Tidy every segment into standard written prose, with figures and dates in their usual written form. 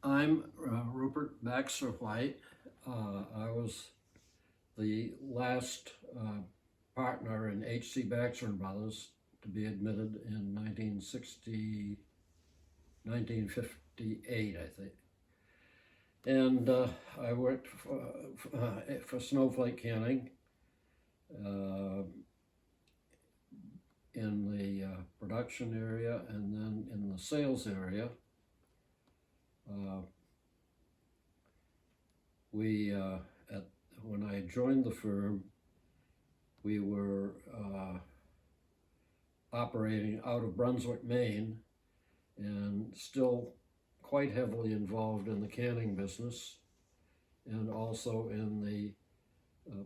I'm Rupert Baxter White. I was the last partner in HC Baxter and Bros to be admitted in 1958, I think. And I worked for snowflake canning in the production area and then in the sales area. When I joined the firm, we were operating out of Brunswick, Maine, and still quite heavily involved in the canning business and also in the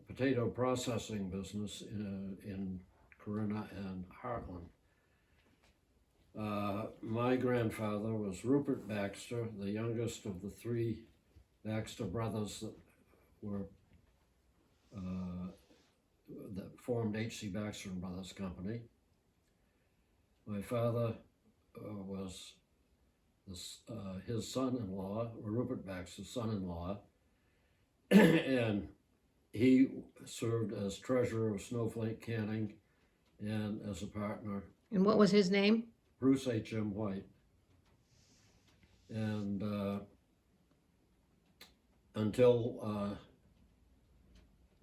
potato processing business in Corinna and Hartland. My grandfather was Rupert Baxter, the youngest of the three Baxter brothers that formed HC Baxter and Brothers Company. My father was his son-in-law, or Rupert Baxter's son-in-law, and he served as treasurer of Snowflake Canning and as a partner. And what was his name? Bruce H.M. White. And until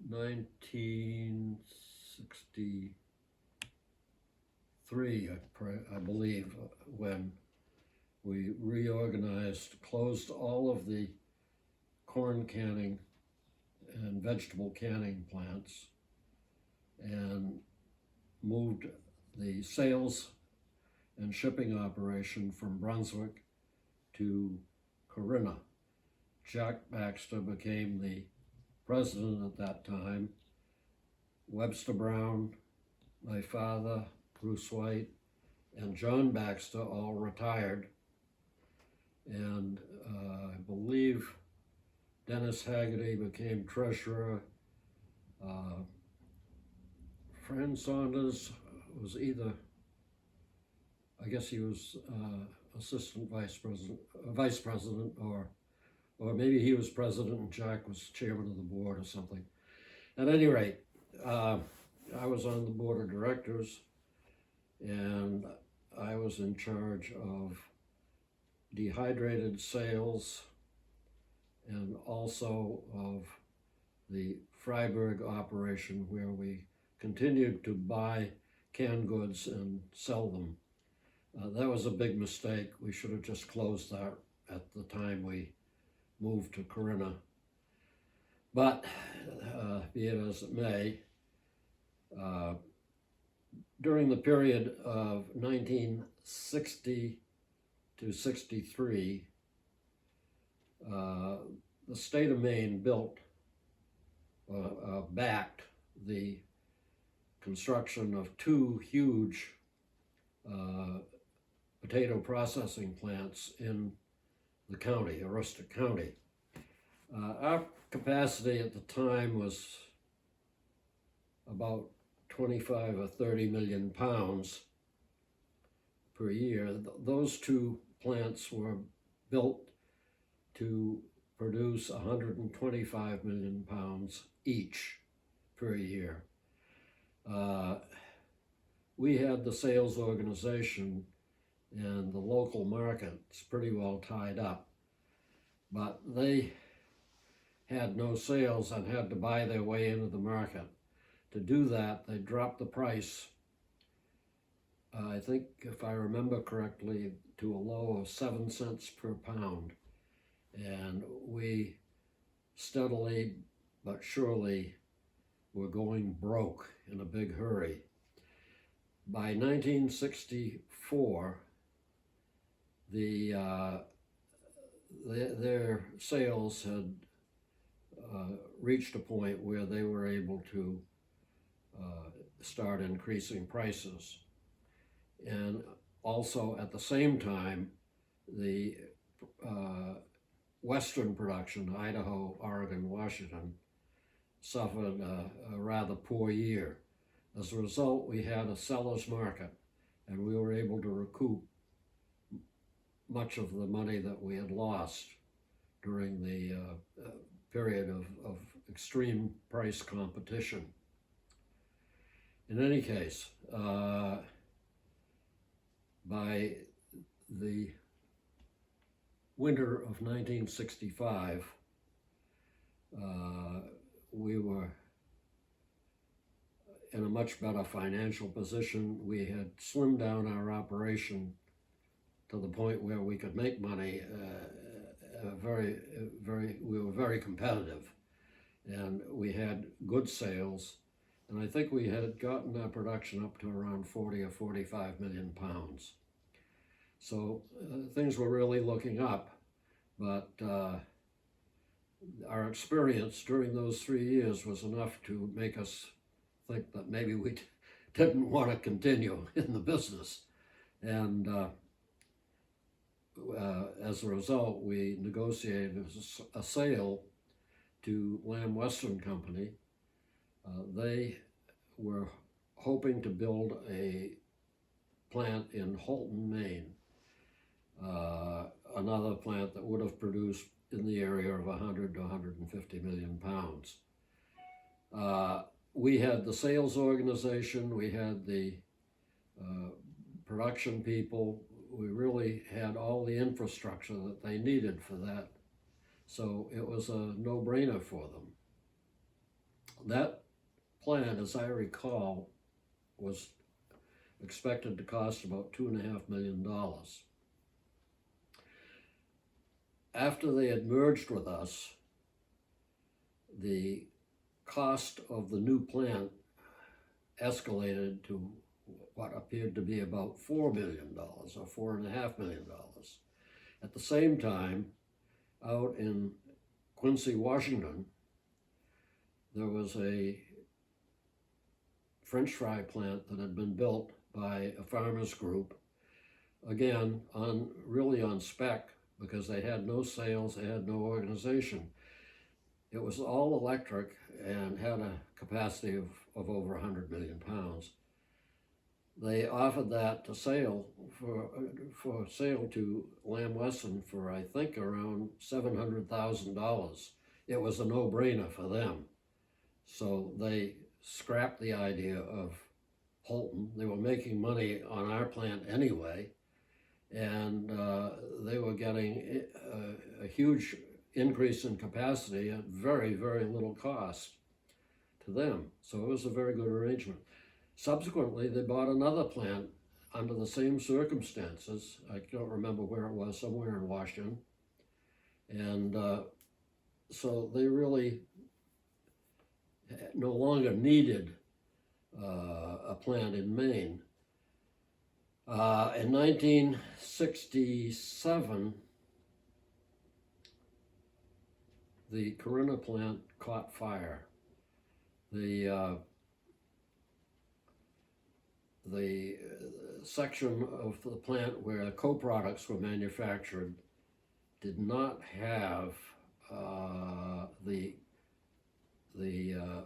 1963, I believe, when we reorganized, closed all of the corn canning and vegetable canning plants and moved the sales and shipping operation from Brunswick to Corinna. Jack Baxter became the president at that time. Webster Brown, my father, Bruce White, and John Baxter all retired. And I believe Dennis Haggerty became treasurer. Fran Saunders was either, I guess he was assistant vice president, or maybe he was president and Jack was chairman of the board or something. At any rate, I was on the board of directors, and I was in charge of dehydrated sales and also of the Freiburg operation, where we continued to buy canned goods and sell them. That was a big mistake. We should have just closed that at the time we moved to Corinna. But be it as it may, during the period of 1960 to 63, the state of Maine backed the construction of two huge potato processing plants in the county, Aroostook County. Our capacity at the time was about 25 or 30 million pounds per year. Those two plants were built to produce 125 million pounds each per year. We had the sales organization and the local markets pretty well tied up, but they had no sales and had to buy their way into the market. To do that, they dropped the price, I think, if I remember correctly, to a low of 7 cents per pound. And we steadily but surely were going broke in a big hurry. By 1964, their sales had reached a point where they were able to start increasing prices. And also at the same time, the Western production, Idaho, Oregon, Washington, suffered a rather poor year. As a result, we had a seller's market, and we were able to recoup much of the money that we had lost during the period of extreme price competition. In any case, by the winter of 1965, we were in a much better financial position. We had slimmed down our operation to the point where we could make money. We were very competitive, and we had good sales. And I think we had gotten our production up to around 40 or 45 million pounds. So things were really looking up, but our experience during those 3 years was enough to make us think that maybe we didn't want to continue in the business. And as a result, we negotiated a sale to Lamb Weston Company. They were hoping to build a plant in Halton, Maine, another plant that would have produced in the area of 100 to 150 million pounds. We had the sales organization, we had the production people, we really had all the infrastructure that they needed for that. So it was a no-brainer for them. That plant, as I recall, was expected to cost about $2.5 million. After they had merged with us, the cost of the new plant escalated to what appeared to be about $4 million or $4.5 million. At the same time, out in Quincy, Washington, there was a French fry plant that had been built by a farmers group, again, really on spec, because they had no sales, they had no organization. It was all electric and had a capacity of over 100 million pounds. They offered that to sale for sale to Lamb Weston for, I think, around $700,000. It was a no-brainer for them. So they scrapped the idea of Halton. They were making money on our plant anyway, and they were getting a huge increase in capacity at very, very little cost to them. So it was a very good arrangement. Subsequently, they bought another plant under the same circumstances. I don't remember where it was, somewhere in Washington. And so they really no longer needed a plant in Maine. In 1967, the Corinna plant caught fire. The section of the plant where co-products were manufactured did not have the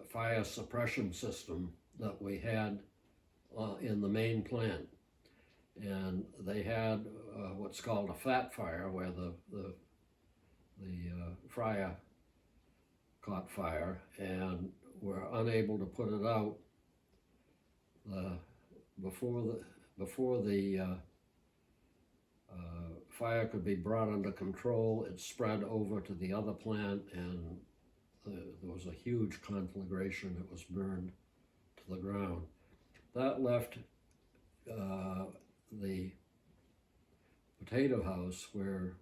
fire suppression system that we had in the main plant. And they had what's called a fat fire, where the fryer caught fire and were unable to put it out before the fire could be brought under control. It spread over to the other plant, and there was a huge conflagration. It was burned to the ground. That left the potato house, where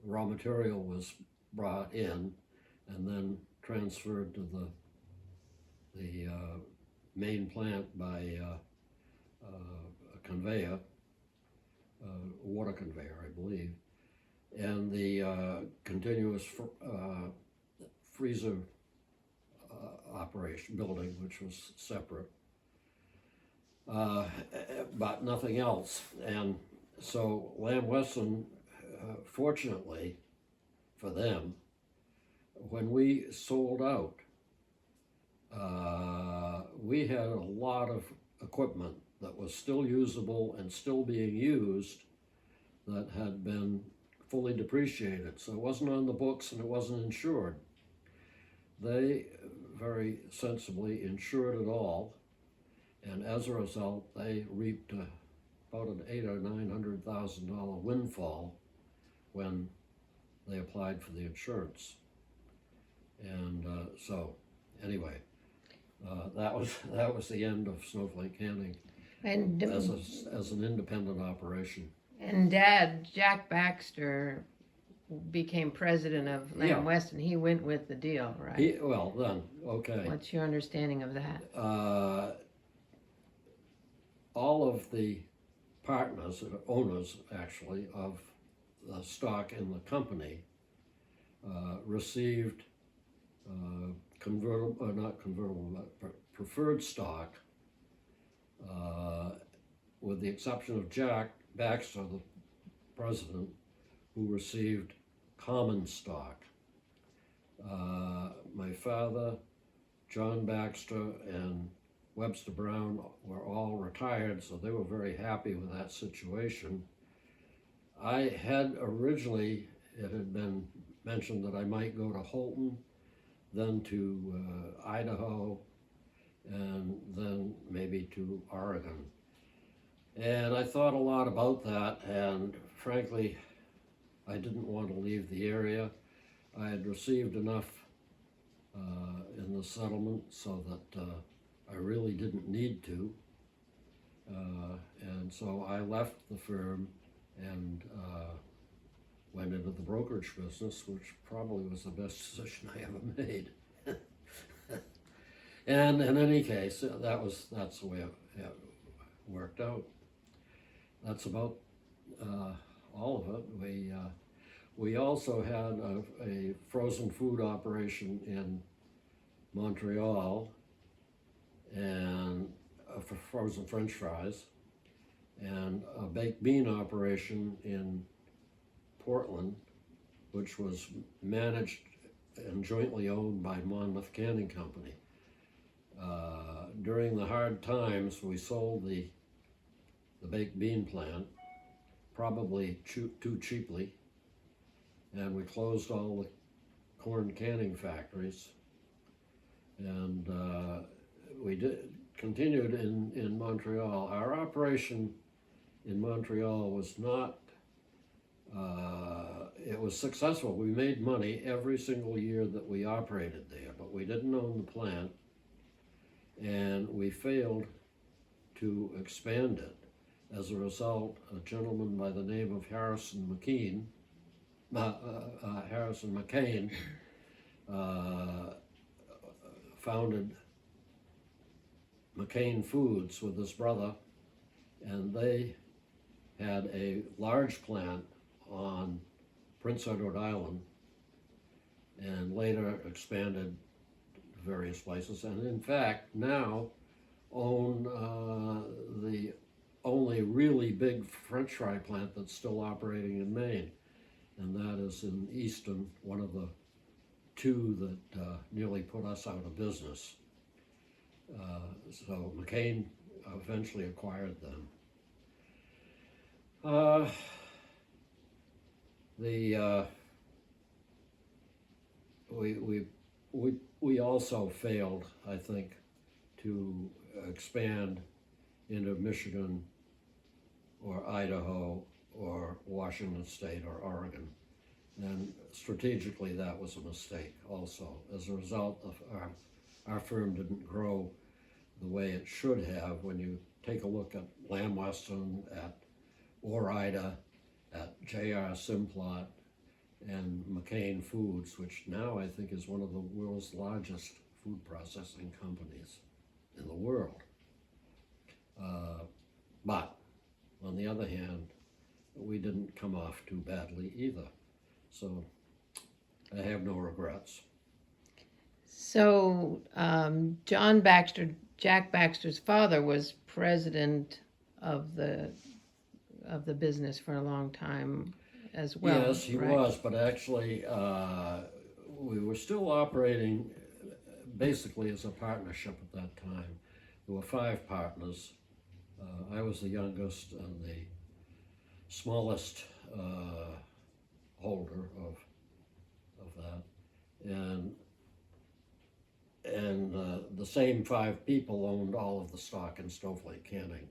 raw material was brought in and then transferred to the main plant by a conveyor, a water conveyor, I believe, and the continuous freezer operation building, which was separate, but nothing else. And so Lamb Weston, fortunately for them, when we sold out, we had a lot of equipment that was still usable and still being used that had been fully depreciated, so it wasn't on the books and it wasn't insured. They very sensibly insured it all, and as a result, they reaped about an $800,000 or $900,000 windfall when they applied for the insurance. And so, anyway, that was the end of Snowflake Canning And as an independent operation. and Dad, Jack Baxter, became president of Lamb Yeah. Weston. He went with the deal, right? Okay. What's your understanding of that? All of the partners, owners actually, of the stock in the company received preferred stock, with the exception of Jack Baxter, the president, who received common stock. My father, John Baxter, and Webster Brown were all retired, so they were very happy with that situation. I had originally, it had been mentioned that I might go to Holton, then to Idaho, and then maybe to Oregon. And I thought a lot about that, and frankly, I didn't want to leave the area. I had received enough in the settlement so that I really didn't need to. And so I left the firm and went into the brokerage business, which probably was the best decision I ever made. And in any case, that's the way it worked out. That's about all of it. We also had a frozen food operation in Montreal, and for frozen French fries, and a baked bean operation in Portland, which was managed and jointly owned by Monmouth Canning Company. During the hard times, we sold the baked bean plant, probably too cheaply, and we closed all the corn canning factories, and we continued in Montreal. Our operation in Montreal was not, it was successful. We made money every single year that we operated there, but we didn't own the plant, and we failed to expand it. As a result, a gentleman by the name of Harrison McCain founded McCain Foods with his brother, and they had a large plant on Prince Edward Island, and later expanded to various places, and in fact now own the only really big French fry plant that's still operating in Maine, and that is in Easton, one of the two that nearly put us out of business. So McCain eventually acquired them. We also failed, I think, to expand into Michigan or Idaho or Washington State or Oregon. And strategically, that was a mistake also. As a result, of our firm didn't grow the way it should have. When you take a look at Lamb Weston, at Ore-Ida, at J.R. Simplot, and McCain Foods, which now I think is one of the world's largest food processing companies in the world. But on the other hand, we didn't come off too badly either. So I have no regrets. So John Baxter, Jack Baxter's father, was president of the business for a long time as well. Yes, he right? was, but actually we were still operating basically as a partnership at that time. There were 5 partners. I was the youngest and the smallest holder of that, and the same 5 people owned all of the stock in Snowflake Canning,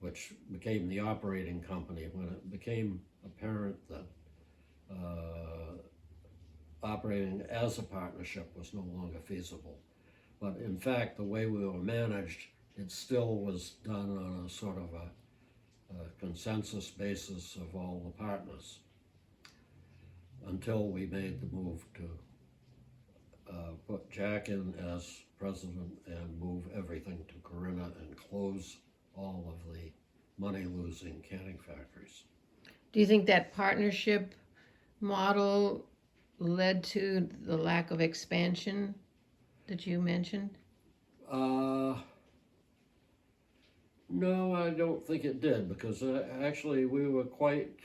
which became the operating company when it became apparent that operating as a partnership was no longer feasible. But in fact, the way we were managed, it still was done on a sort of a consensus basis of all the partners until we made the move to put Jack in as president and move everything to Corinna and close all of the money-losing canning factories. Do you think that partnership model led to the lack of expansion that you mentioned? No, I don't think it did, because actually we were quite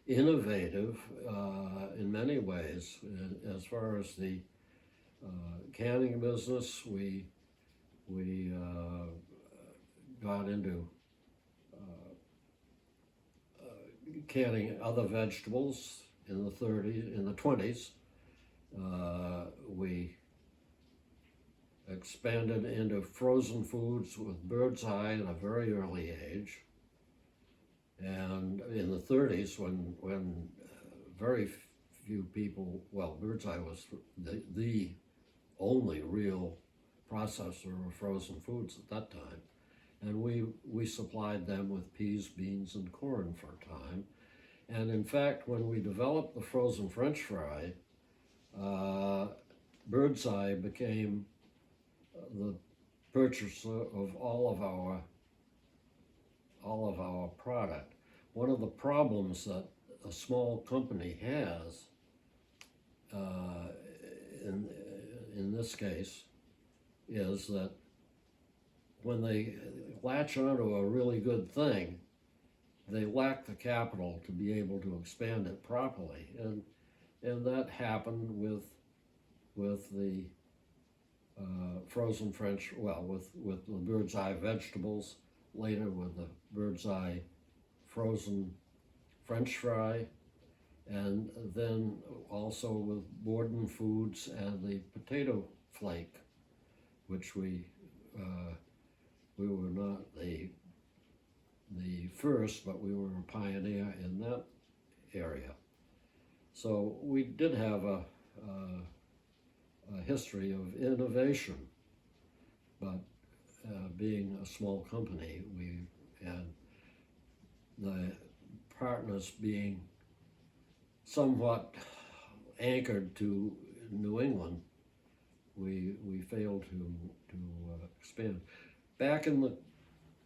innovative in many ways. As far as the canning business, we got into canning other vegetables in the 20s. We expanded into frozen foods with Bird's Eye at a very early age. And in the 30s, when very few people, well, Bird's Eye was the only real processor of frozen foods at that time. And we supplied them with peas, beans, and corn for a time. And in fact, when we developed the frozen French fry, Bird's Eye became the purchaser of all of our product. One of the problems that a small company has, in this case, is that when they latch onto a really good thing, they lack the capital to be able to expand it properly, and that happened with the frozen French, well, with the Bird's Eye vegetables, later with the Bird's Eye frozen French fry, and then also with Borden Foods and the potato flake, which we were not the first, but we were a pioneer in that area. So we did have a history of innovation, but being a small company, and the partners being somewhat anchored to New England, we failed to expand. Back in the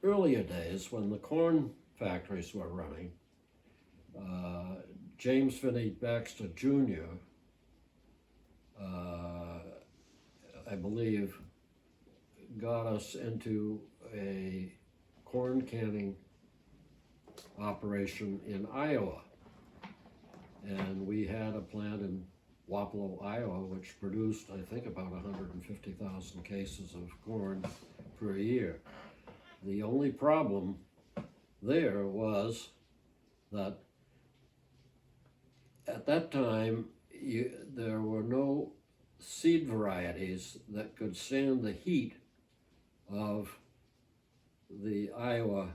earlier days, when the corn factories were running, James Finney Baxter Jr., I believe, got us into a corn canning operation in Iowa. And we had a plant in Wapello, Iowa, which produced, I think, about 150,000 cases of corn per year. The only problem there was that at that time, there were no seed varieties that could stand the heat of the Iowa.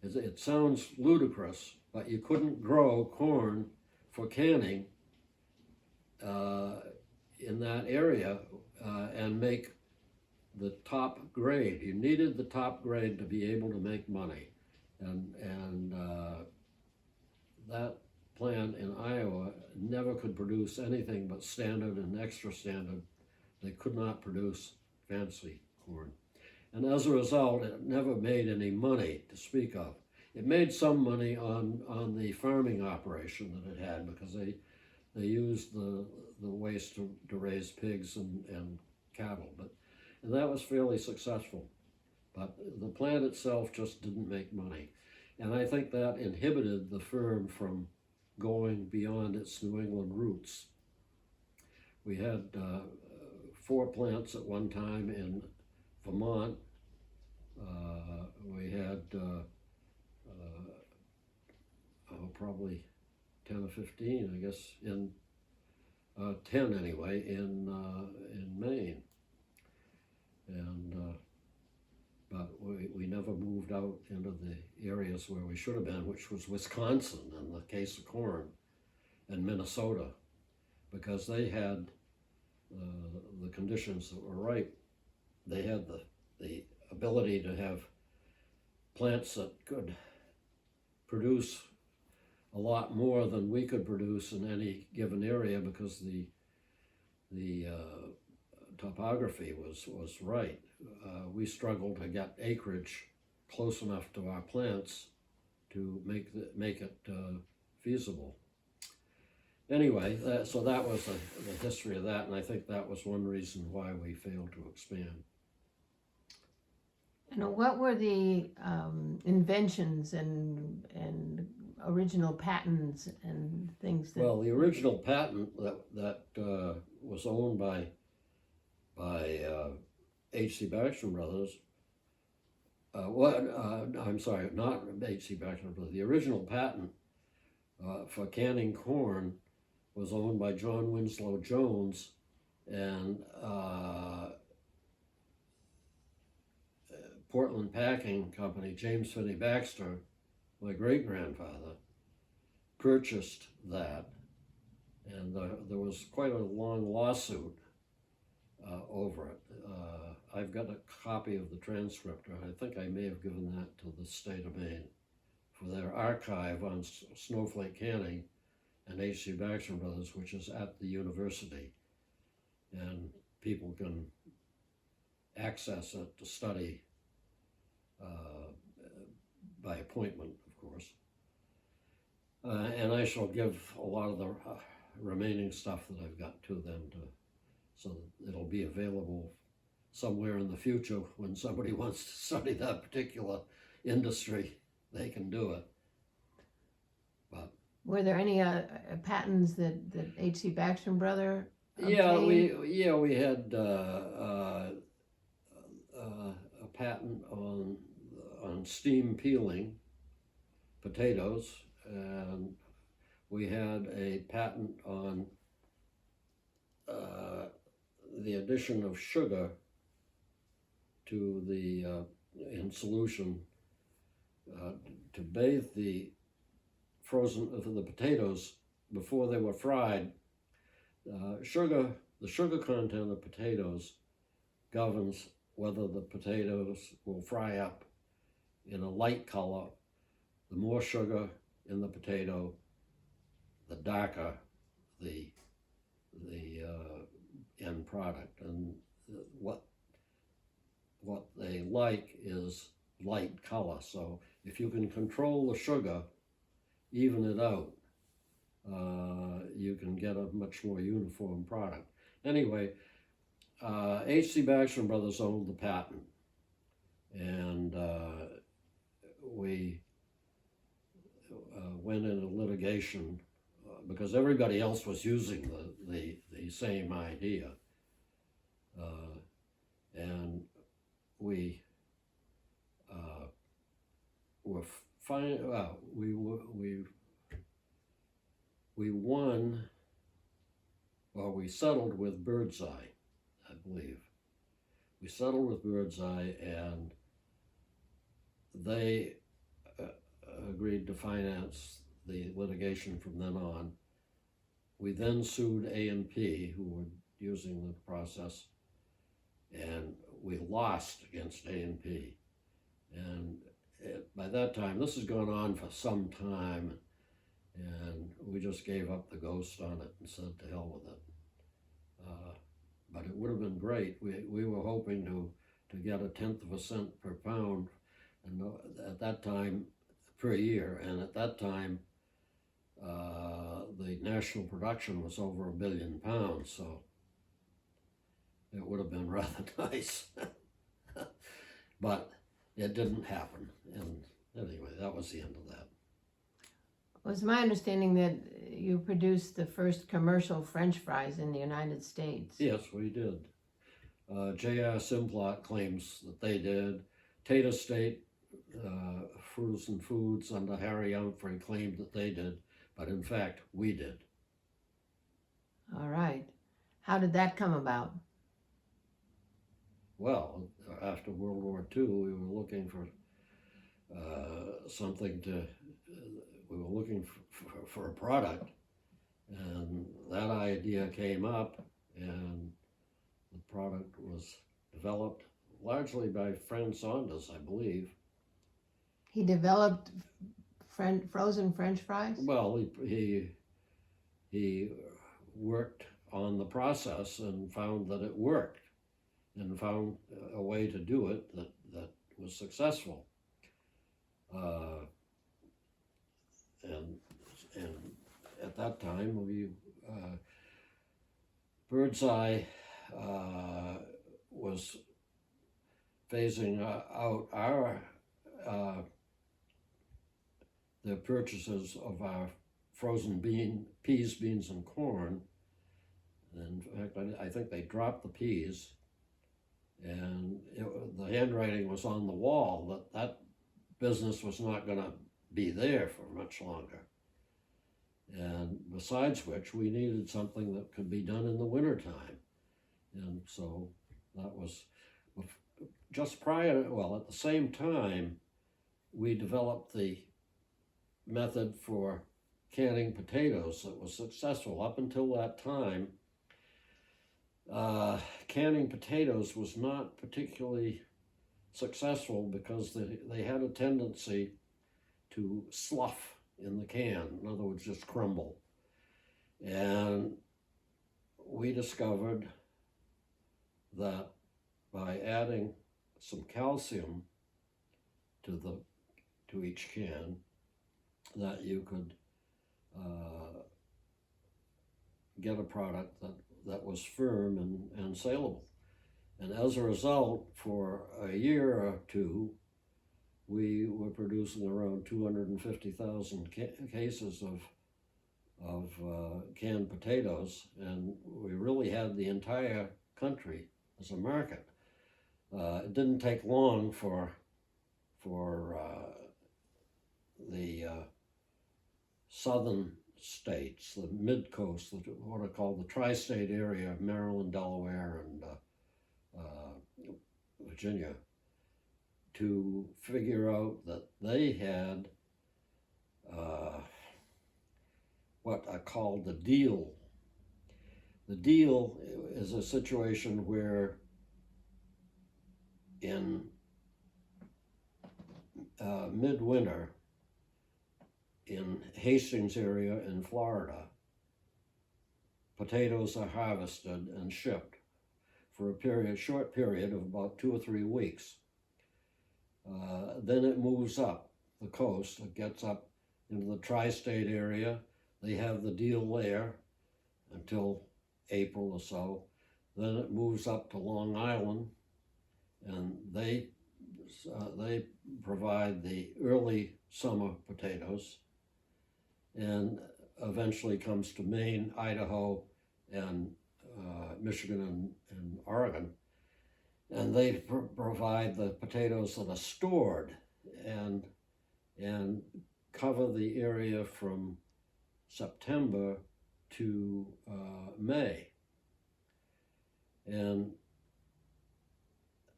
It sounds ludicrous, but you couldn't grow corn for canning in that area and make the top grade. You needed the top grade to be able to make money, and that plant in Iowa never could produce anything but standard and extra standard. They could not produce fancy corn, and as a result, it never made any money to speak of. It made some money on the farming operation that it had, because they used the waste to raise pigs and cattle, and that was fairly successful. But the plant itself just didn't make money. And I think that inhibited the firm from going beyond its New England roots. We had 4 plants at one time in Vermont. We had probably 10 or 15, I guess, in 10 anyway, in Maine. And but we never moved out into the areas where we should have been, which was Wisconsin in the case of corn, and Minnesota, because they had the conditions that were ripe. They had the ability to have plants that could produce a lot more than we could produce in any given area, because the topography was right. We struggled to get acreage close enough to our plants to make it feasible. Anyway, so that was the history of that, and I think that was one reason why we failed to expand. And what were the inventions and original patents and things that... Well, the original patent that was owned by HC Baxter and Brothers, I'm sorry, not HC Baxter and Brothers. The original patent for canning corn was owned by John Winslow Jones and Portland Packing Company. James Finney Baxter, my great-grandfather, purchased that, and there was quite a long lawsuit over it. I've got a copy of the transcript, or I think I may have given that to the state of Maine for their archive on snowflake canning and HC Baxter Brothers, which is at the university, and people can access it to study by appointment, of course. And I shall give a lot of the remaining stuff that I've got to them so that it'll be available somewhere in the future when somebody wants to study that particular industry. They can do it. But were there any patents that H.C. Baxter and Brother obtained? We had a patent on steam peeling potatoes, and we had a patent on the addition of sugar to the in solution to bathe the potatoes before they were fried. The sugar content of potatoes governs whether the potatoes will fry up in a light color. The more sugar in the potato, the darker the end product. And what they like is light color. So if you can control the sugar, even it out, you can get a much more uniform product. Anyway, HC Baxter and Brothers owned the patent, and we went into litigation because everybody else was using the same idea, and we were fine. We won. Well, we settled with Birdseye, I believe. We settled with Birdseye, and they agreed to finance the litigation from then on. We then sued A&P, who were using the process, and we lost against A&P. And by that time, this has gone on for some time, and we just gave up the ghost on it and said to hell with it. But it would have been great. We were hoping to get 1/10 of a cent per pound, and at that time, per year, and at that time, the national production was over 1 billion pounds, so it would have been rather nice. But it didn't happen, and anyway, that was the end of that. It was my understanding that you produced the first commercial French fries in the United States. Yes, we did. J.R. Simplot claims that they did. Tate Estate Frozen Foods under Harry Humphrey claimed that they did. but in fact, we did. All right. How did that come about? Well, after World War II, we were looking for something to, we were looking for a product, and that idea came up, and the product was developed largely by Fred Saunders, I believe. He developed frozen French fries? Well, he worked on the process and found that it worked, and found a way to do it that was successful. And at that time, we Birdseye was phasing out the purchases of our frozen peas, beans, and corn. And in fact, I think they dropped the peas, and the handwriting was on the wall that business was not going to be there for much longer. And besides which, we needed something that could be done in the wintertime. And so that was just prior, well, at the same time, we developed the method for canning potatoes that was successful. Up until that time, canning potatoes was not particularly successful because they had a tendency to slough in the can, in other words, just crumble. And we discovered that by adding some calcium to each can, that you could get a product that was firm and saleable. And as a result, for a year or two, we were producing around 250,000 cases of canned potatoes, and we really had the entire country as a market. It didn't take long for the southern states, the mid-coast, what are called the tri-state area of Maryland, Delaware, and Virginia, to figure out that they had what I call the deal. The deal is a situation where in midwinter in Hastings area in Florida, potatoes are harvested and shipped for a short period of about 2 or 3 weeks. Then it moves up the coast. It gets up into the tri-state area. They have the deal there until April or so. Then it moves up to Long Island, and they provide the early summer potatoes, and eventually comes to Maine, Idaho, and Michigan and Oregon. And they provide the potatoes that are stored and cover the area from September to May. And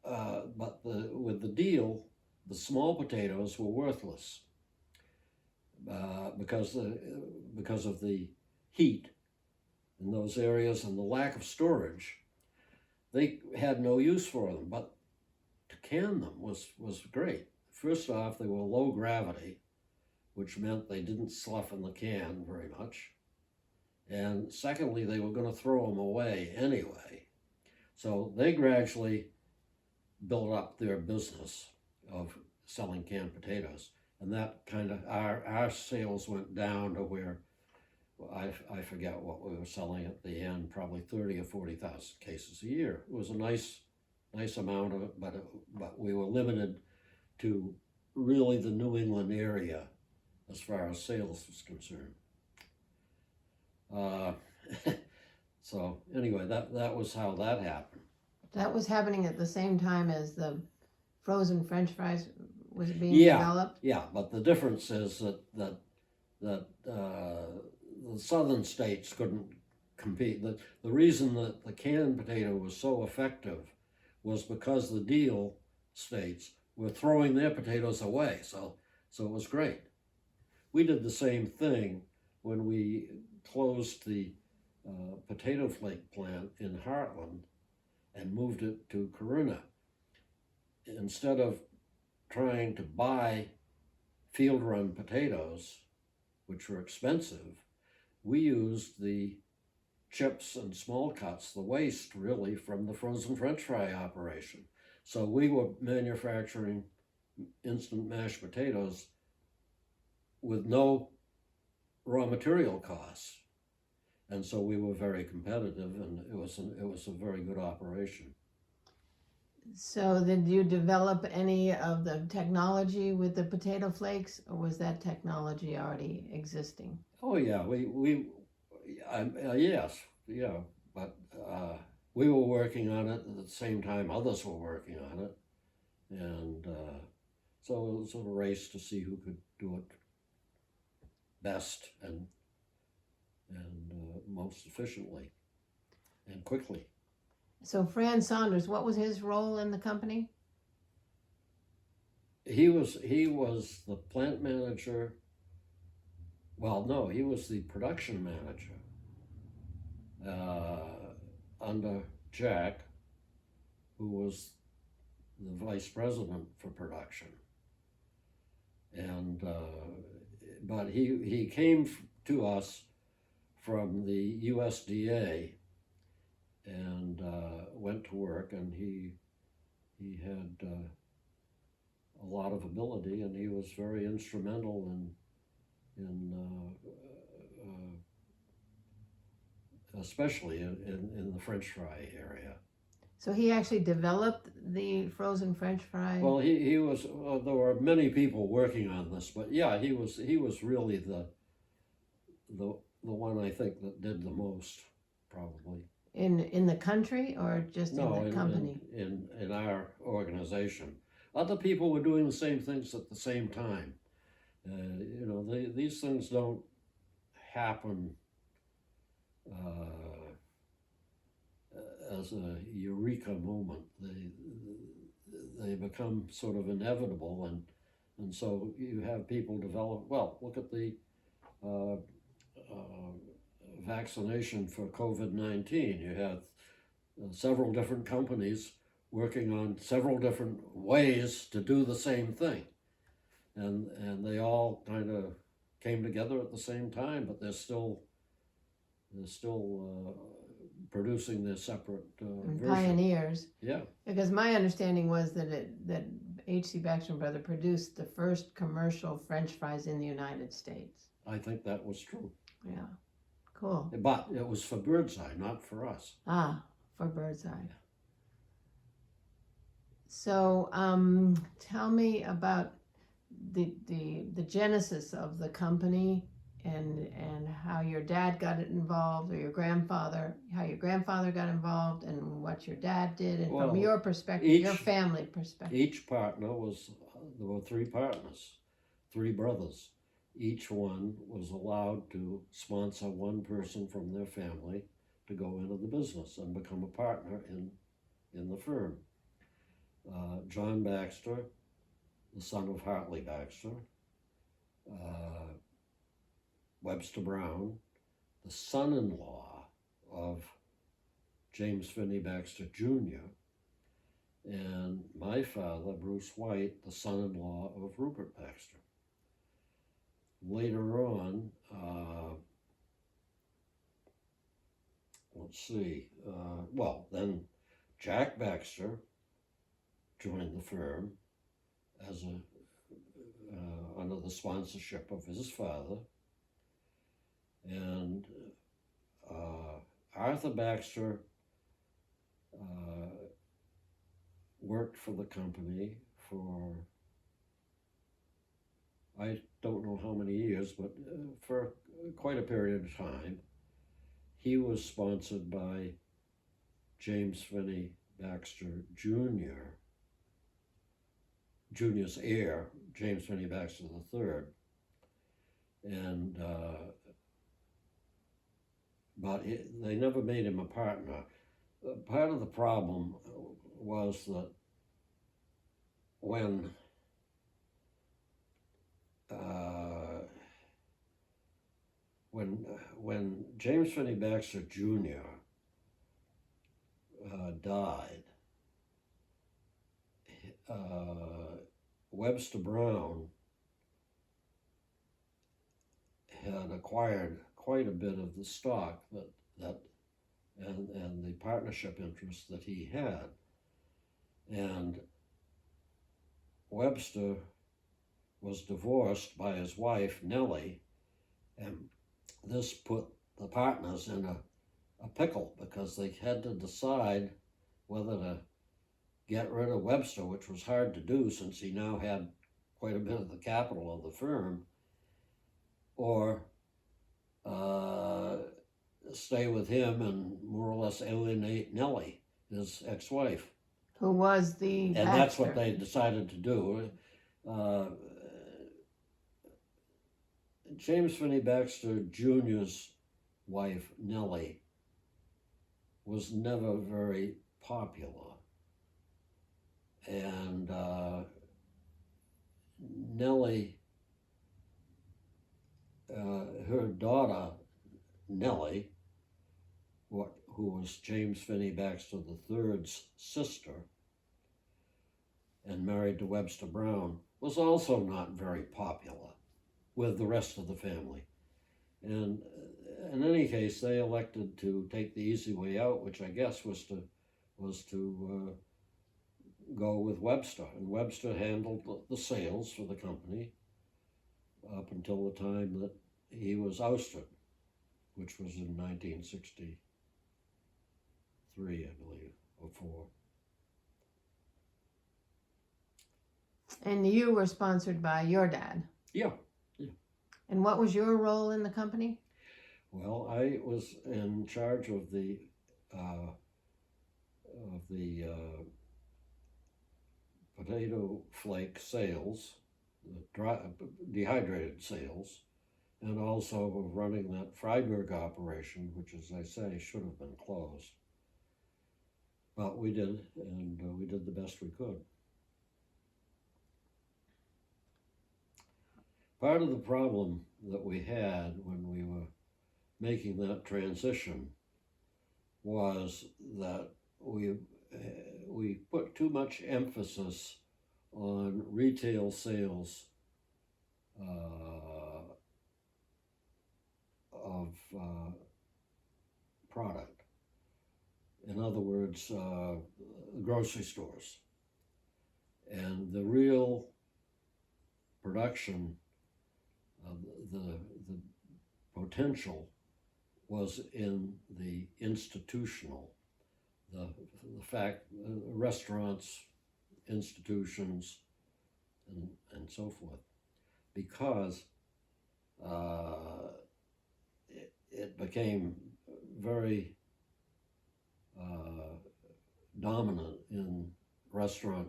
but with the deal, the small potatoes were worthless because of the heat in those areas and the lack of storage. They had no use for them, but to can them was great. First off, they were low gravity, which meant they didn't slough in the can very much. And secondly, they were going to throw them away anyway. So they gradually built up their business of selling canned potatoes. And that kind of, our sales went down to where, well, I forget what we were selling at the end, probably 30 or 40,000 cases a year. It was a nice amount of it, but we were limited to really the New England area as far as sales was concerned. So anyway, that was how that happened. That was happening at the same time as the frozen French fries was being Yeah, developed? yeah, but the difference is that that the southern states couldn't compete. The reason that the canned potato was so effective was because the deal states were throwing their potatoes away. So it was great. We did the same thing when we closed the potato flake plant in Heartland and moved it to Corunna. Instead of trying to buy field run potatoes, which were expensive, we used the chips and small cuts, the waste really from the frozen French fry operation. So we were manufacturing instant mashed potatoes with no raw material costs. And so we were very competitive, and it was a very good operation. So did you develop any of the technology with the potato flakes, or was that technology already existing? Oh yeah, yes, yeah, but we were working on it at the same time others were working on it, and so it was a race to see who could do it best and most efficiently and quickly. So Fran Saunders, what was his role in the company? He was the plant manager. Well, no, he was the production manager under Jack, who was the vice president for production. And but he came to us from the USDA and went to work, and he had a lot of ability, and he was very instrumental in especially in the French fry area. So he actually developed the frozen French fry? Well, he was. There were many people working on this, but yeah, he was really the one I think that did the most, probably. In the country or just in the company? In our organization. Other people were doing the same things at the same time. These things don't happen as a eureka moment. They become sort of inevitable, and so you have people develop. Well, look at the vaccination for COVID-19. You have several different companies working on several different ways to do the same thing, and they all kind of came together at the same time, but they're still producing their separate versions. Pioneers. Yeah. Because my understanding was that HC Baxter and Brother produced the first commercial French fries in the United States. I think that was true. Yeah. Cool. But it was for Birdseye, not for us. Ah, for Birdseye. So tell me about the genesis of the company and how your dad got involved, or how your grandfather got involved, and what your dad did, and from your perspective, your family perspective. Each partner there were three partners, three brothers. Each one was allowed to sponsor one person from their family to go into the business and become a partner in the firm. John Baxter, the son of Hartley Baxter, Webster Brown, the son-in-law of James Finney Baxter Jr., and my father, Bruce White, the son-in-law of Rupert Baxter. Later on, then Jack Baxter joined the firm as under the sponsorship of his father, and Arthur Baxter worked for the company for, I don't know how many years, but for quite a period of time. He was sponsored by James Finney Baxter Jr., Jr.'s heir, James Finney Baxter III. and but they never made him a partner. Part of the problem was that when James Finney Baxter Jr. Died, Webster Brown had acquired quite a bit of the stock and the partnership interest that he had. And Webster was divorced by his wife, Nellie, and this put the partners in a pickle because they had to decide whether to get rid of Webster, which was hard to do since he now had quite a bit of the capital of the firm, or stay with him and more or less alienate Nellie, his ex-wife. Who was the And Baxter. that's what they decided to do. James Finney Baxter Jr.'s wife, Nellie, was never very popular. And Nellie, her daughter, Nellie, who was James Finney Baxter III's sister and married to Webster Brown, was also not very popular with the rest of the family. And in any case, they elected to take the easy way out, which I guess was to go with Webster. And Webster handled the sales for the company up until the time that he was ousted, which was in 1963, I believe, or 4. And you were sponsored by your dad. Yeah. And what was your role in the company? Well, I was in charge of the potato flake sales, the dehydrated sales, and also of running that Freiburg operation, which, as I say, should have been closed. But we did, and we did the best we could. Part of the problem that we had when we were making that transition was that we put too much emphasis on retail sales of product. In other words, grocery stores. And the real production, the potential was in the institutional, the restaurants, institutions, and so forth, because it became very dominant in restaurant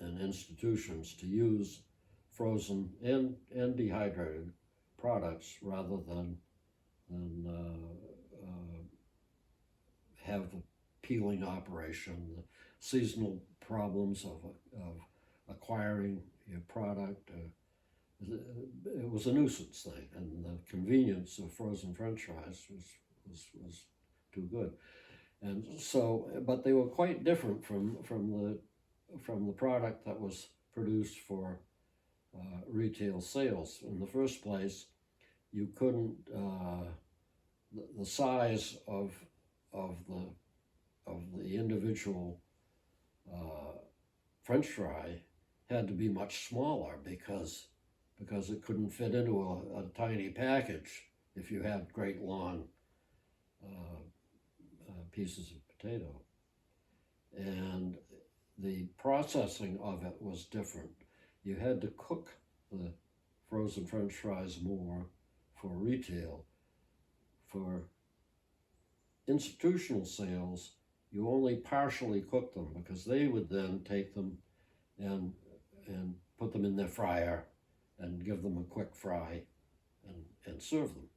and institutions to use frozen and dehydrated products rather than have the peeling operation, the seasonal problems of acquiring your product. It was a nuisance thing, and the convenience of frozen French fries was too good. And so, but they were quite different from the product that was produced for retail sales. In the first place, you couldn't the size of the individual French fry had to be much smaller because it couldn't fit into a tiny package if you had great long pieces of potato. And the processing of it was different. You had to cook the frozen French fries more for retail. For institutional sales, you only partially cook them because they would then take them and put them in their fryer and give them a quick fry and serve them.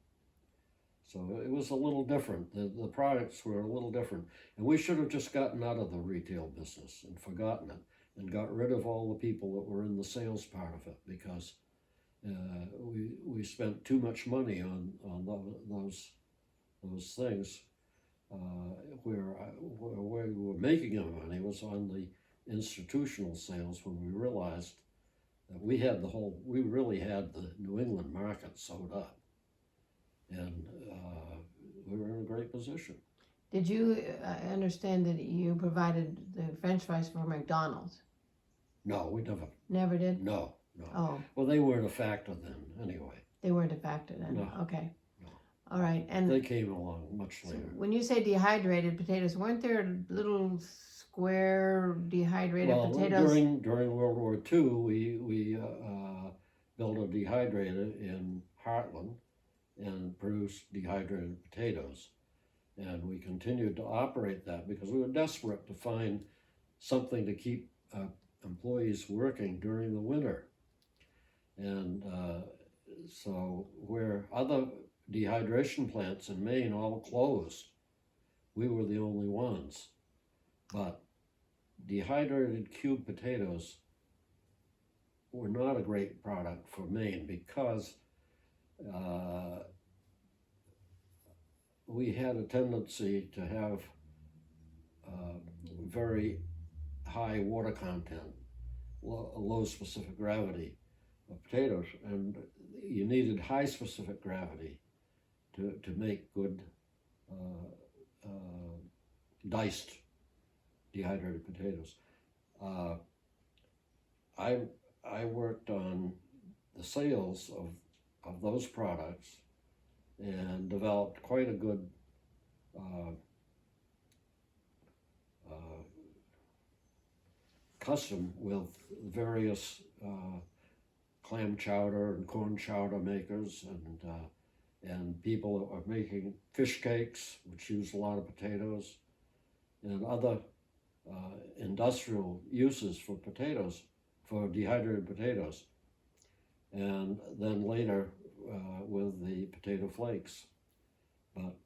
So it was a little different. The products were a little different. And we should have just gotten out of the retail business and forgotten it and got rid of all the people that were in the sales part of it, because we spent too much money on those things. Where we were making our money was on the institutional sales, when we realized that we really had the New England market sewed up, and we were in a great position. Did you understand that you provided the French fries for McDonald's? No, we never. Never did? No. Oh. Well, they weren't a factor then, anyway. They weren't a factor then? No. Okay. No. All right. And they came along much later. So when you say dehydrated potatoes, weren't there little square dehydrated potatoes? During World War II, we built a dehydrator in Heartland and produced dehydrated potatoes. And we continued to operate that because we were desperate to find something to keep employees working during the winter. And so where other dehydration plants in Maine all closed, we were the only ones. But dehydrated cube potatoes were not a great product for Maine because we had a tendency to have very high water content, low specific gravity of potatoes, and you needed high specific gravity to make good diced dehydrated potatoes. I worked on the sales of those products and developed quite a good custom with various clam chowder and corn chowder makers, and people that were making fish cakes, which used a lot of potatoes, and other industrial uses for potatoes, for dehydrated potatoes. And then later with the potato flakes. But,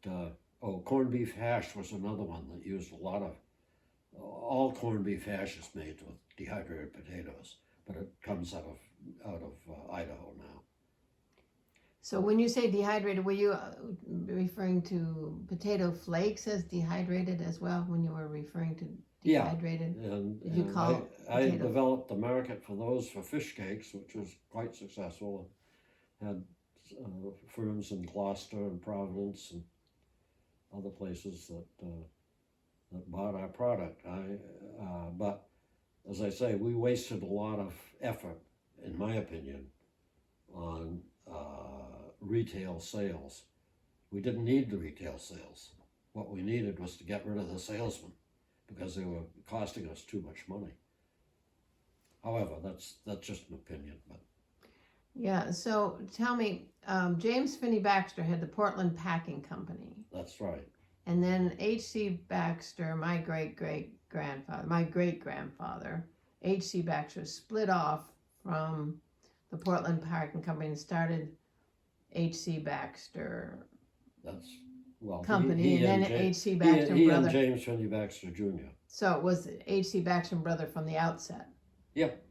corned beef hash was another one that used a lot of, all corned beef hash is made with dehydrated potatoes, but it comes out of Idaho now. So when you say dehydrated, were you referring to potato flakes as dehydrated as well when you were referring to dehydrated? Yeah, and, Did you call I developed the market for those for fish cakes, which was quite successful. Had firms in Gloucester and Providence and other places that bought our product. But as I say, we wasted a lot of effort, in my opinion, on retail sales. We didn't need the retail sales. What we needed was to get rid of the salesmen because they were costing us too much money. However, that's just an opinion. But yeah, so tell me, James Finney Baxter had the Portland Packing Company. That's right. And then HC Baxter, my great-grandfather, HC Baxter, split off from the Portland Packing Company and started HC Baxter Company, and then HC Baxter and Brother. And James Finney Baxter Jr. So it was HC Baxter and Brother from the outset. Yep.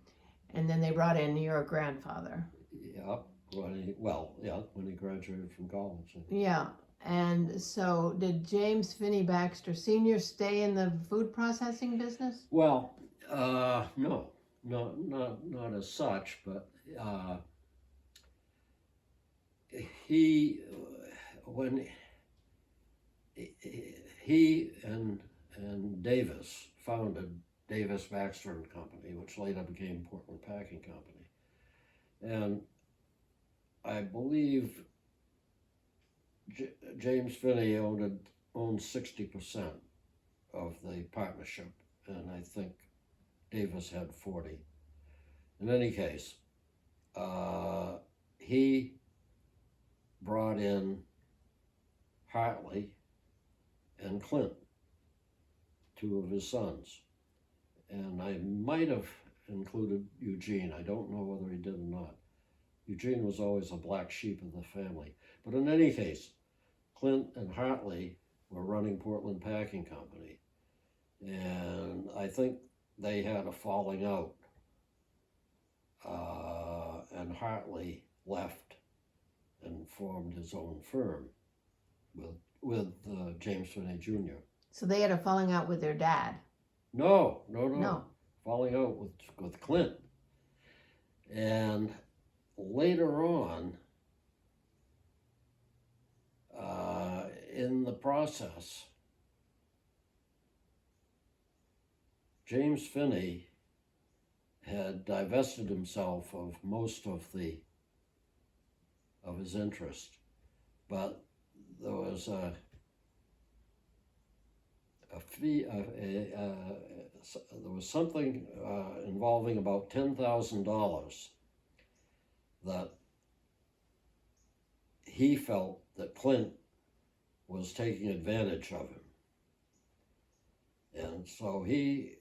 And then they brought in your grandfather. Yeah. When he graduated from college. Yeah. And so did James Finney Baxter Sr. stay in the food processing business? Well, no, not as such, but he and Davis founded Davis Baxter and Company, which later became Portland Packing Company. And I believe James Finney owned 60% of the partnership, and I think Davis had 40. In any case, he brought in Hartley and Clint, two of his sons. And I might have included Eugene. I don't know whether he did or not. Eugene was always a black sheep of the family. But in any case, Clint and Hartley were running Portland Packing Company. And I think they had a falling out. And Hartley left and formed his own firm with James Finney Jr. So they had a falling out with their dad. No. No. Falling out with Clint. And later on, in the process, James Finney had divested himself of most of his interest, but there was a fee. There was something involving about $10,000 that he felt that Clint was taking advantage of him, and so he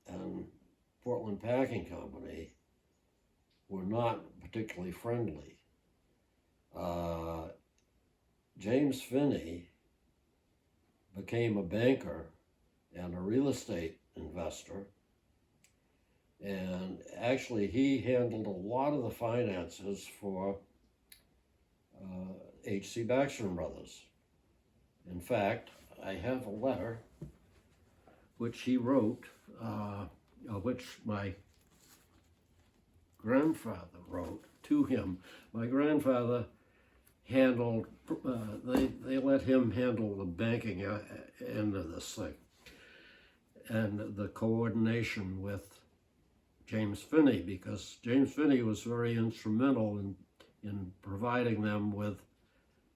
and Portland Packing Company were not particularly friendly. James Finney became a banker and a real estate investor, and actually he handled a lot of the finances for HC Baxter and Bros. In fact, I have a letter which he wrote, which my grandfather wrote to him. My grandfather handled, they let him handle the banking end of this thing and the coordination with James Finney, because James Finney was very instrumental in providing them with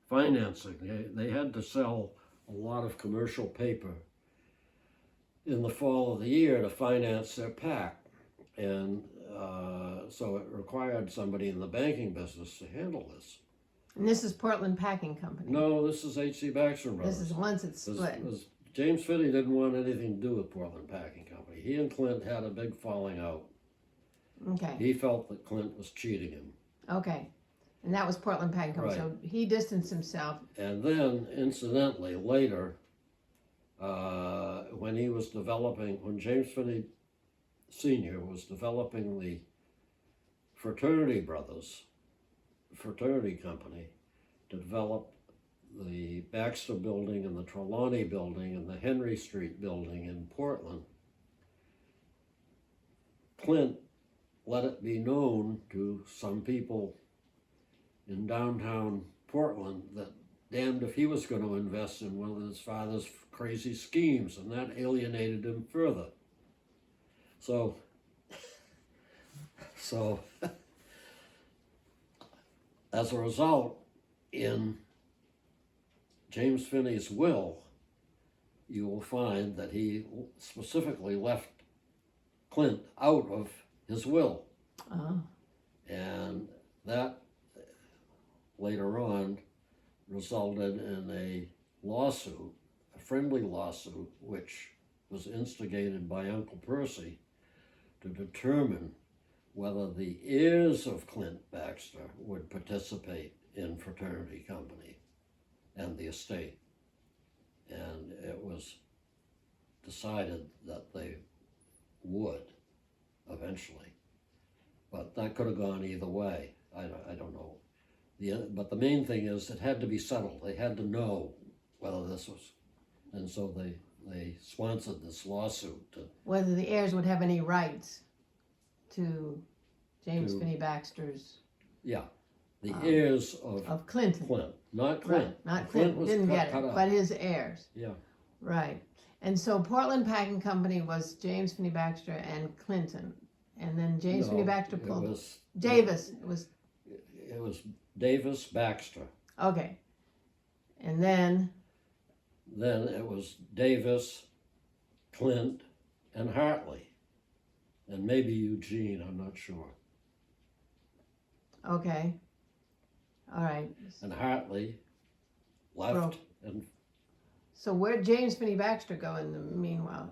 financing. They had to sell a lot of commercial paper in the fall of the year to finance their pack, and so it required somebody in the banking business to handle this. And this is Portland Packing Company. No, this is HC Baxter and Bros. This is once it's split. James Finney didn't want anything to do with Portland Packing Company. He and Clint had a big falling out. Okay. He felt that Clint was cheating him. Okay. And that was Portland Packing Company. Right. So he distanced himself. And then, incidentally, later, when James Finney Sr. was developing the Fraternity Brothers Fraternity Company to develop the Baxter Building and the Trelawney Building and the Henry Street Building in Portland, Clint let it be known to some people in downtown Portland that damned if he was going to invest in one of his father's crazy schemes, and that alienated him further. So as a result, in James Finney's will, you will find that he specifically left Clint out of his will. Oh. And that later on resulted in a lawsuit, a friendly lawsuit, which was instigated by Uncle Percy to determine whether the heirs of Clint Baxter would participate in Fraternity Company and the estate. And it was decided that they would eventually. But that could have gone either way. I don't know. But the main thing is it had to be settled. They had to know whether this was, and so they sponsored this lawsuit. Whether the heirs would have any rights to James Finney Baxter's. Yeah, the heirs of Clinton. Clint, not Clint. Right, not Clint didn't get it, but his heirs. Yeah. Right. And so Portland Packing Company was James Finney Baxter and Clinton. And then James Finney Baxter pulled. Davis. It was Davis Baxter. Okay. And then it was Davis, Clint, and Hartley. And maybe Eugene, I'm not sure. Okay. All right. And Hartley left. And so where'd James Finney Baxter go in the meanwhile?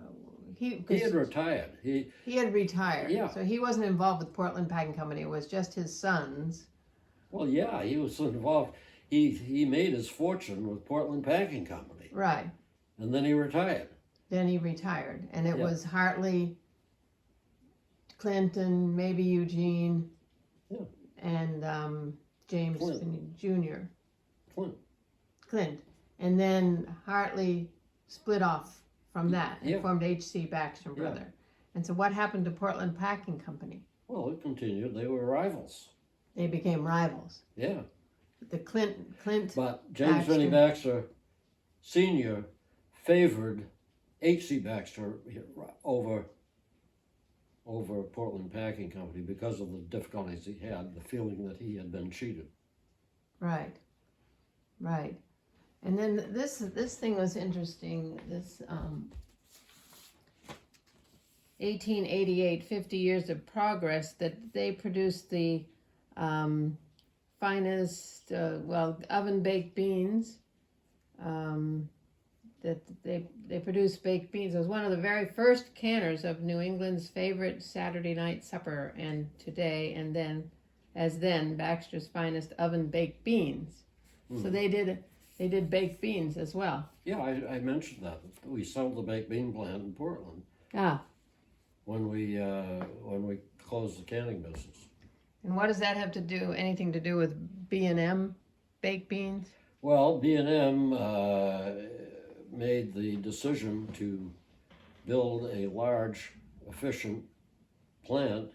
He had retired. He had retired. Yeah. So he wasn't involved with Portland Packing Company. It was just his sons. Well, yeah, he was involved. He made his fortune with Portland Packing Company, Right. and then he retired. Then he retired, and it Yeah. was Hartley, Clinton, maybe Eugene, Yeah. and James Clint. Jr. Clint. Clint, and then Hartley split off from that and Yeah. formed HC Baxter and Yeah. Brother. And so what happened to Portland Packing Company? Well, it continued. They were rivals. They became rivals. Yeah. The Clint. But James Finney Baxter Sr. favored HC Baxter over Portland Packing Company because of the difficulties he had, the feeling that he had been cheated. Right. Right. And then this thing was interesting. This 1888, 50 years of progress, that they produced the finest, oven baked beans. That they produced baked beans. It was one of the very first canners of New England's favorite Saturday night supper, and today and then, Baxter's finest oven baked beans. So they did baked beans as well. Yeah, I mentioned that. We sold the baked bean plant in Portland Ah, when we closed the canning business. and what does that have to do? Anything to do with B&M baked beans? Well, B&M made the decision to build a large, efficient plant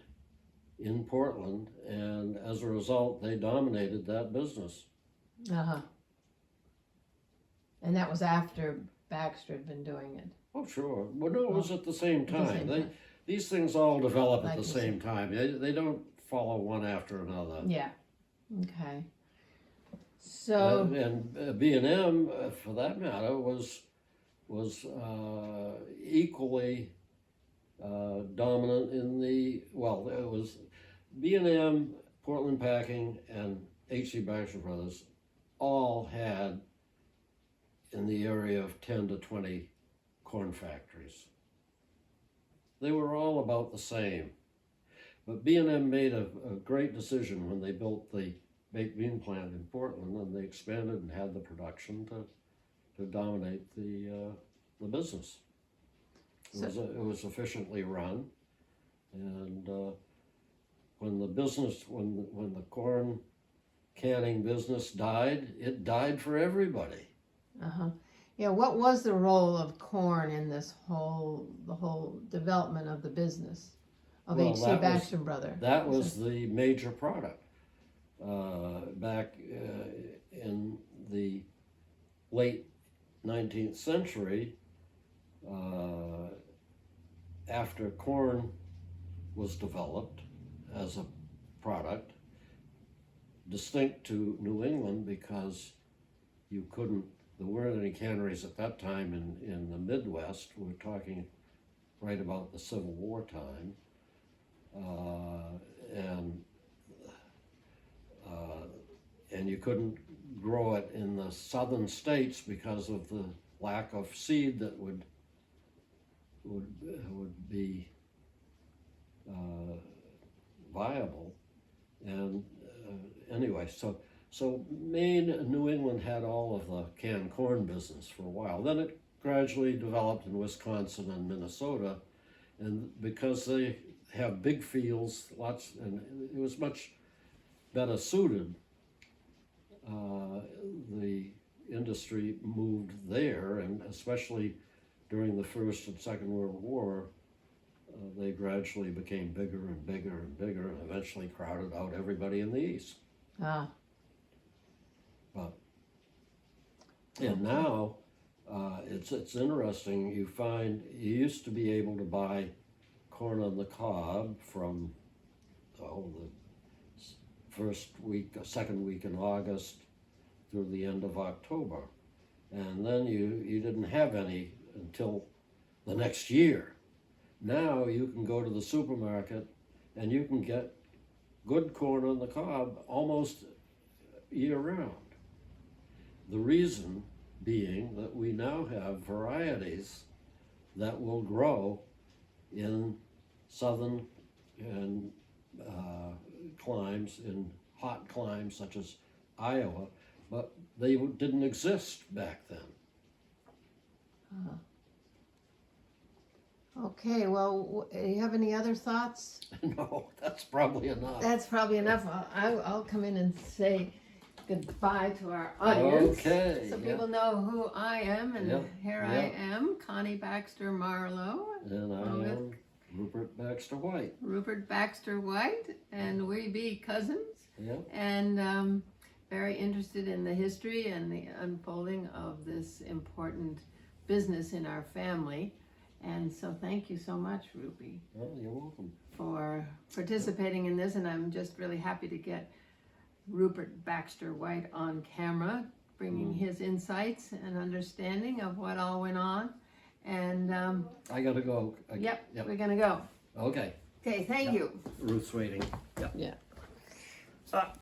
in Portland, and as a result, they dominated that business. Uh-huh. And that was after Baxter had been doing it. Oh, sure. Well, no, it was at the same At the time. same time. These things all develop Like at the you same time. They don't follow one after another. Yeah. Okay. So And B&M, for that matter, was equally dominant in the, well, it was B&M, Portland Packing, and HC Baxter Brothers all had in the area of 10 to 20 corn factories. They were all about the same. But B&M made a great decision when they built the baked bean plant in Portland, and they expanded and had the production to dominate the business. It was efficiently run, and when the corn canning business died, it died for everybody. uh-huh. Yeah, what was the role of corn in the whole development of the business of Well, HC that Baxter and Brother? That was the major product. Back in the late 19th century, after corn was developed as a product, distinct to New England because there weren't any canneries at that time in the Midwest. We're talking right about the Civil War time. And you couldn't grow it in the southern states because of the lack of seed that would be viable. And anyway, so Maine and New England had all of the canned corn business for a while. Then it gradually developed in Wisconsin and Minnesota, and because they have big fields, and it was much better suited. The industry moved there, and especially during the First and Second World War, they gradually became bigger and bigger and bigger, and eventually crowded out everybody in the East. Ah. And now, it's interesting. You used to be able to buy corn on the cob from the second week in August through the end of October, and then you didn't have any until the next year. Now you can go to the supermarket and you can get good corn on the cob almost year round. The reason being that we now have varieties that will grow in southern and climes, in hot climes such as Iowa, but they didn't exist back then. Okay, well, you have any other thoughts? No, that's probably enough. That's probably enough. I'll come in and say goodbye to our audience. Okay. So yeah. people know who I am, and Yep, here yep. I am, Connie Baxter Marlow, And I with am Rupert Baxter White. Rupert Baxter White, and we be cousins, Yep. and very interested in the history and the unfolding of this important business in our family. And so thank you so much, Ruby, Well, you're welcome. for participating in this, and I'm just really happy to get Rupert Baxter White on camera, bringing his insights and understanding of what all went on. And I gotta go. yep, Yep. we're gonna go. Okay. Okay, thank Yep. you. Ruth's waiting. Yep. Yeah.